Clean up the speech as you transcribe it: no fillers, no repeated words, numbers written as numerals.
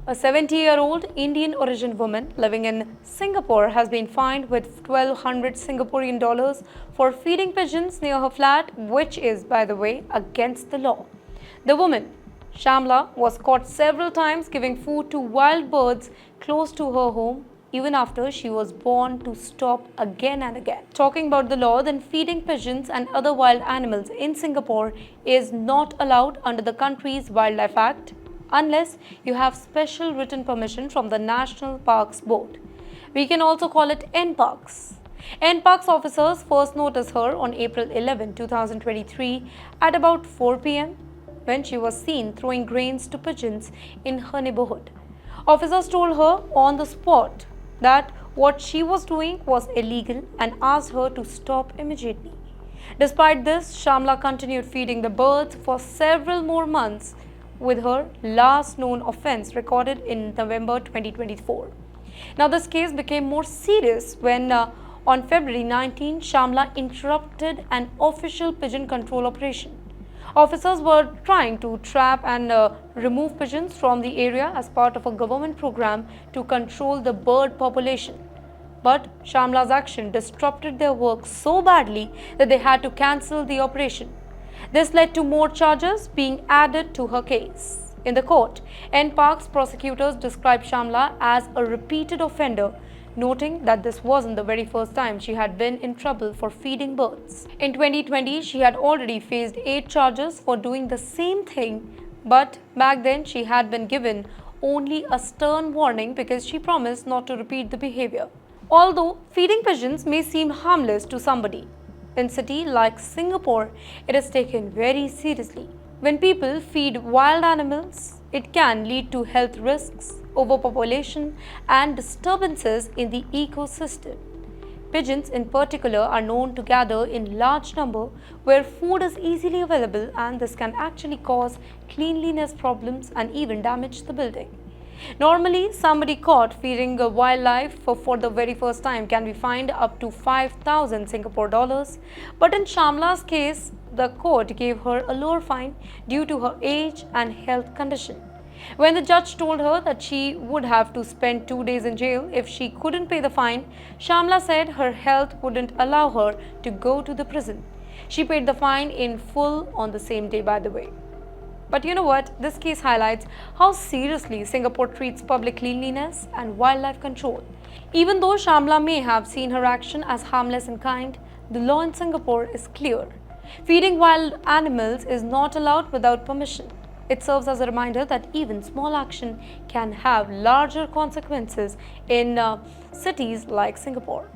A 70-year-old Indian origin woman living in Singapore has been fined with 1,200 Singaporean dollars for feeding pigeons near her flat, which is, by the way, against the law. The woman, Shamla, was caught several times giving food to wild birds close to her home, even after she was warned to stop again and again. Talking about the law, then feeding pigeons and other wild animals in Singapore is not allowed under the country's Wildlife Act, unless you have special written permission from the National Parks Board. We can also call it NParks. NParks officers first noticed her on April 11, 2023 at about 4 p.m. when she was seen throwing grains to pigeons in her neighborhood. Officers told her on the spot that what she was doing was illegal and asked her to stop immediately. Despite this, Shamla continued feeding the birds for several more months, with her last known offense recorded in November 2024. Now, this case became more serious when on February 19, Shamla interrupted an official pigeon control operation. Officers were trying to trap and remove pigeons from the area as part of a government program to control the bird population. But Shamla's action disrupted their work so badly that they had to cancel the operation. This led to more charges being added to her case. In the court, NParks prosecutors described Shamla as a repeated offender, noting that this wasn't the very first time she had been in trouble for feeding birds. In 2020, she had already faced 8 charges for doing the same thing, but back then she had been given only a stern warning because she promised not to repeat the behavior. Although feeding pigeons may seem harmless to somebody, in a city like Singapore, it is taken very seriously. When people feed wild animals, it can lead to health risks, overpopulation, and disturbances in the ecosystem. Pigeons in particular are known to gather in large number where food is easily available, and this can actually cause cleanliness problems and even damage the building. Normally, somebody caught feeding wildlife for the very first time can be fined up to 5,000 Singapore dollars. But in Shamla's case, the court gave her a lower fine due to her age and health condition. When the judge told her that she would have to spend 2 days in jail if she couldn't pay the fine, Shamla said her health wouldn't allow her to go to the prison. She paid the fine in full on the same day, by the way. But you know what? This case highlights how seriously Singapore treats public cleanliness and wildlife control. Even though Shamla may have seen her action as harmless and kind, the law in Singapore is clear. Feeding wild animals is not allowed without permission. It serves as a reminder that even small action can have larger consequences in cities like Singapore.